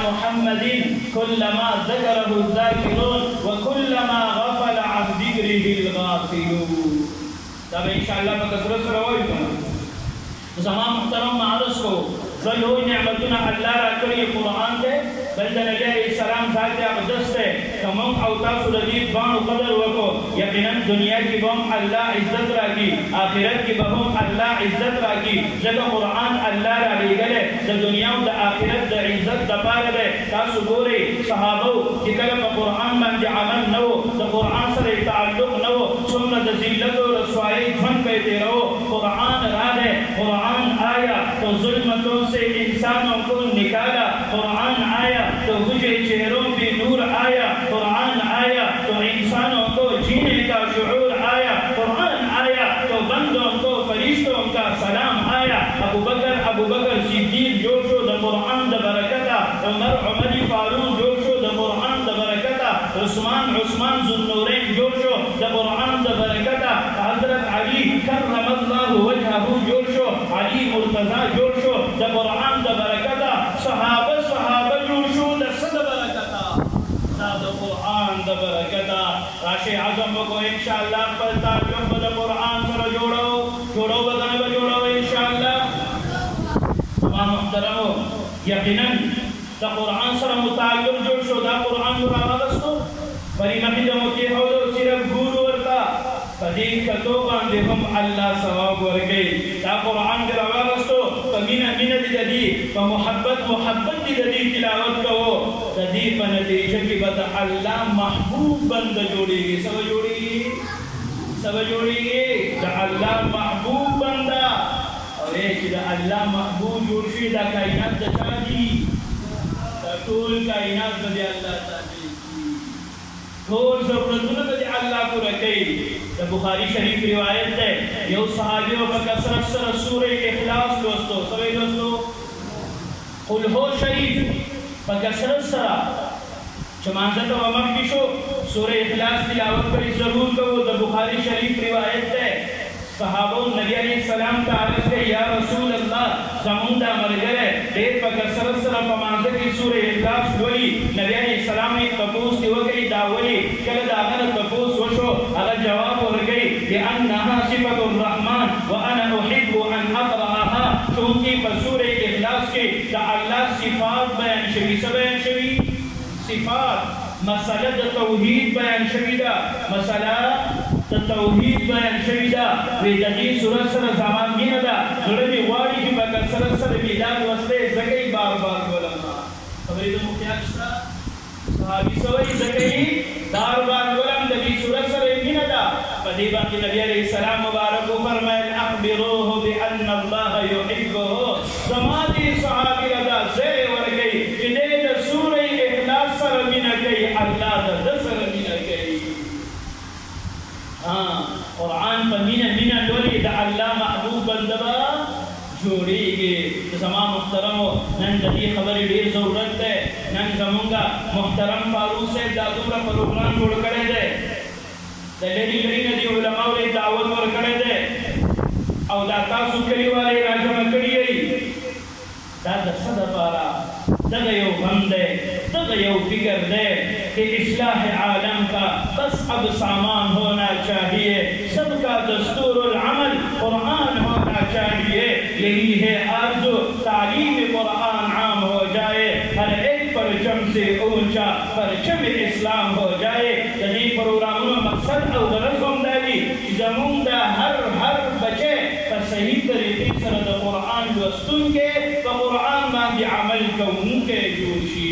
محمد كلما ذكره الذاكرون وكلما غفل عن ذكره الغافلون. تب انشاءاللہ بکثرت سے روایت کرنا. زمان محترم معرض کو ظلو نعمتنا اللہ را کری قرآن دے بلد نبی علیہ السلام ذات اقدس دے کمم اوتاس لدید بان قدر وکو یقینا دنیا کی بہم اللہ عزت را کی آخرت کی بہم اللہ عزت را کی جگہ قرآن اللہ را لے گلے دا دنیا و دا آخرت دا عزت دا پار دے تاسو گوری صحابو کی کلم قرآن من دی عمل نو دا قرآن سر تعلق نو سمنا دا زیلت و رسوائی جھن پیتے رہو قرآن را دے قرآن آیا تو ظلمتوں سے انسانوں کو نکالا قرآن آیا تو مجھے چہروں پہ نور آیا قرآن آیا تو انسانوں کو جینے کا شعور آیا قرآن آیا تو بندوں کو فرشتوں کا سلام آیا ابو بکر صدیق جوشو دا قرآن دا برکتا عمر فاروق جوشو دا قرآن دا برکتا عثمان ذو النورین جوشو دا قرآن دا برکتا حضرت علی کرم اللہ وجہہ جوشو علی مرتضی جوشو دا قرآن دا برکتا صحابہ جوشو دا صد برکتا دا قرآن دا برکتا راشی عظم کو انشاءاللہ پلتا جنب دا قرآن سر جوڑو بدن بجوڑو انشاءاللہ. تمام محترمو یقیناً دا قرآن سر متعلق جوشو دا قرآن جو راوستو بری مقیدمو کی حوضو صرف گورو ورطا فدین کتو باندے ہم اللہ ثواب ورگئی دا قرآن جو راوستو فمینہ دی فمحبت دی تلاوت کہو دی پنتیجہ کی بتا اللہ محبوب بند جوڑی گی سب جوڑی گی دا اللہ محبوب بندہ اور ایک دا اللہ محبوب جوڑشی دا کائنات دا چاہی دا طول کائنات دا اللہ تعالی طول ضرورتوں دا اللہ کو رکھئی. دا بخاری شریف روایت ہے یو صحابیوں کا کثرت سر سورہ اخلاص دوستو سوئے دوستو قل ہو شریف پا کثرت سر چمانزت و مخشو سورہ اخلاص تلاوت پر ضرور کرو. دا بخاری شریف روایت ہے صحابوں نبی علیہ السلام کا عرض ہے یا رسول اللہ زموندہ مرگر ہے دیر پا کثرت سر پا منزل کی سورہ اخلاص ولی نبی علیہ السلام نے تپوس کی وقتی داولی کل داغر تپوس وشو اگر جواب ورگئی لأنها صفت الرحمن وانا احب ان اقرأها چونکہ پا سورہ اخلاص کے دا اللہ صفات بیان شوی سبین شوی صفات مسئلہ توحید بیان شوی دا مسئلہ توحید بیان شوی دا ویدقی سورت سر زمان مین دا ضرورت واری کی بکر سر بیداد وستے زکی بار گولما خبری دو مکیاکشتا صحابی سوئی زکی بار گولم دبی سورت سر مین دا فدیبان کی نبی علیہ السلام مبارک فرمائل اخبروه بأن اللہ یحبه زمادی صحابی رضا زیر ورگئی جدے دا سورہ اخلاص سر مین گئی اللہ دا دسر مین گئی. قرآن پا مینہ لولی دا اللہ محبوب بندبا جوڑی گی. زمان محترمو نن جدی خبری دیر ضرورت ہے نن زمونگا محترم فاروق صاحب دا دورا پروگرام جوڑ کرے دے دا لیڈی ندی علماء لے دعوت ور کرے دے او دا تاسو کری والے راجم کری گئی دا صد پارا دا یو غم دے دا یو فکر دے کہ اصلاح عالم کا بس اب سامان ہونا چاہیے سب کا دستور العمل قرآن ہونا چاہیے. یہی ہے آرزو تعلیم قرآن عام ہو جائے ہر ایک پرچم سے اونچا پرچم اسلام ہو جائے. یعنی پروگراموں مقصد او درس ہم داری زموندہ ہر بچے پر صحیح طریقے سر دا قرآن وستن کے قرآن ما دی عمل کون کے جوشی